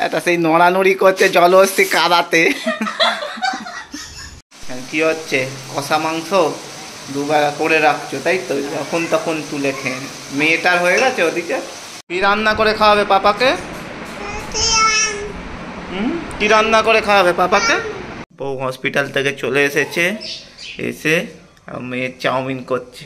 এটা সেই নড়ানড়ি করছে জলহস্তি কাদাতে। কি হচ্ছে? কষা মাংস দুবেলা করে রাখছো তাই তো, যখন তখন তুলে খেয়ে। মেয়েটার হয়ে গেছে ওদিকে। কি রান্না করে খাওয়াবে পাপাকে? কি রান্না করে খাওয়াবে পাপাকে? বউ হসপিটাল থেকে চলে এসেছে, এসে মেয়ের চাউমিন করছে।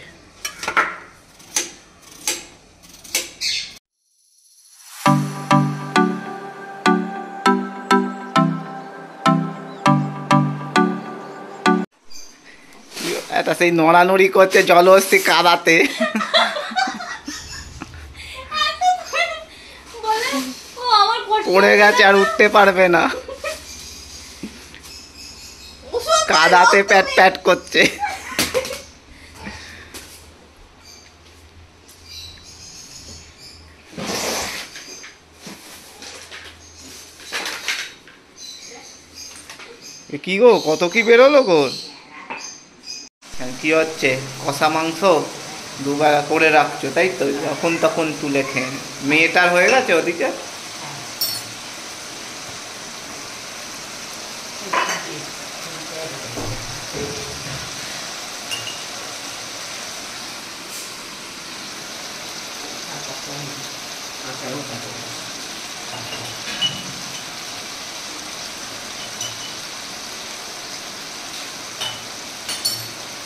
এটা সেই নড়ানড়ি করছে জলহস্তি কাদাতে। পড়ে গেছে আর উঠতে পারবে না, কাদাতে প্যাট প্যাট করছে। কি গো, কত কি বেরোলো গো? কি হচ্ছে? কষা মাংস দুবেলা করে রাখছো তাই তো, যখন তখন তুলে খেয়ে। মেয়েটার হয়ে গেছে ওদিকে।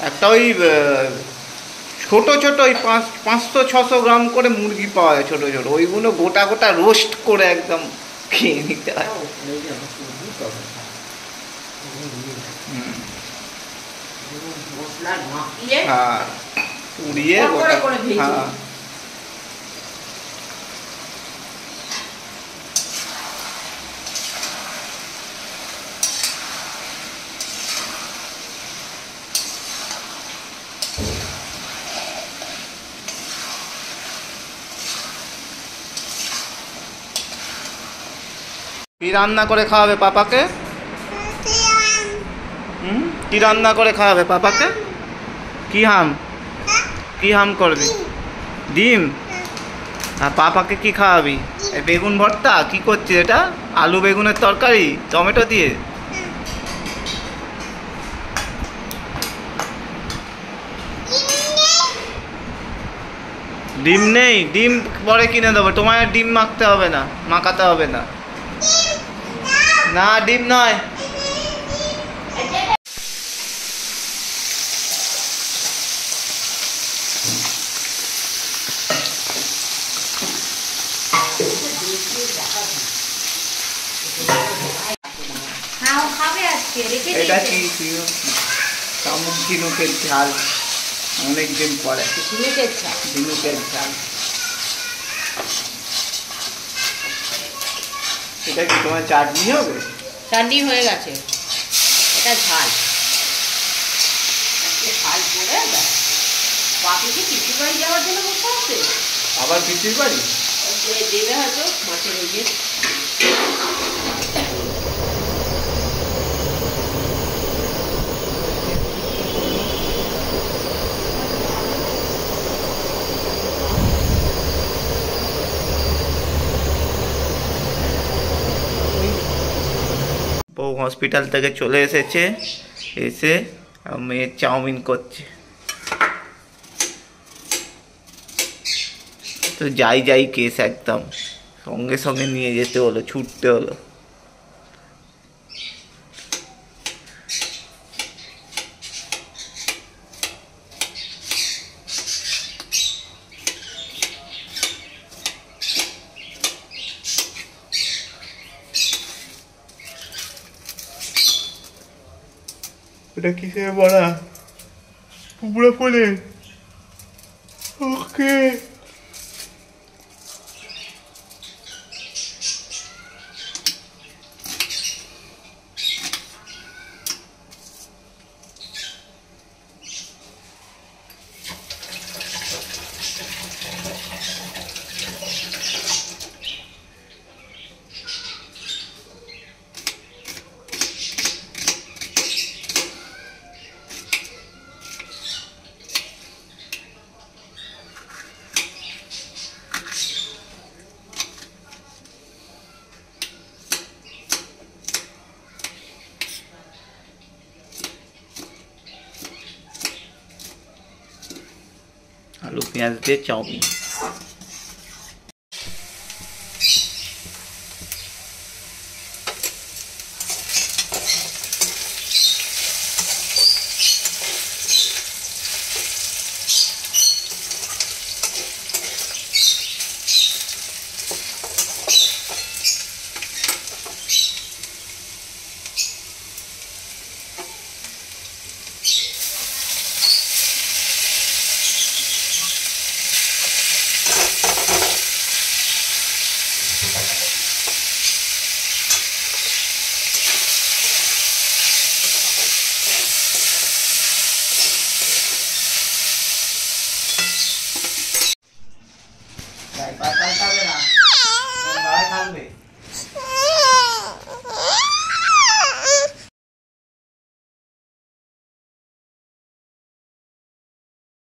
একটা ওই ছোট ছোট ওই 500-600 গ্রাম করে মুরগি পাওয়া যায়, ছোট ছোট, ওইগুলো গোটা গোটা রোস্ট করে একদম খেয়ে নিতে হয়। হ্যাঁ, পুড়িয়ে গোটা। হ্যাঁ, কি রান্না করে খাওয়াবে পাপাকে? কি রান্না করে খাওয়াবে পাপাকে? কি হাম করবি? ডিম। আর পাপাকে কি খাওয়াবি? বেগুন ভর্তা? কি করছিস এটা? আলু বেগুনের তরকারি টমেটো দিয়ে? ডিম নেই? ডিম পরে কিনে দেবো, তোমার ডিম মাখতে হবে না, মাখাতে হবে না। না, ডিম নয়। এটা কি ঝিনুকের ঝাল, অনেকদিন পরে। ঝিনুকের ঝাল। এটা কি তোমার চাটনি হবে? চাটনি হয়ে গেছে, এটা ঝাল। ঝাল করে বাপি কি পিসির বাড়ি যাওয়ার জন্য বসে আছে। আবার পিসির বাড়ি দেবে হয়তো মাছের ওই যে। বউ হসপিটাল থেকে চলে এসেছে, এসে মেয়ের চাউমিন করছে। তো যাই কেস, একদম সঙ্গে সঙ্গে নিয়ে যেতে হলো, ছুটতে হলো। এটা কিসের বড়া? কুমড়ো ফুলের। ওকে, পেঁয়াজ দিয়ে চাউমিন। পাল্টাবে না, থাকবে।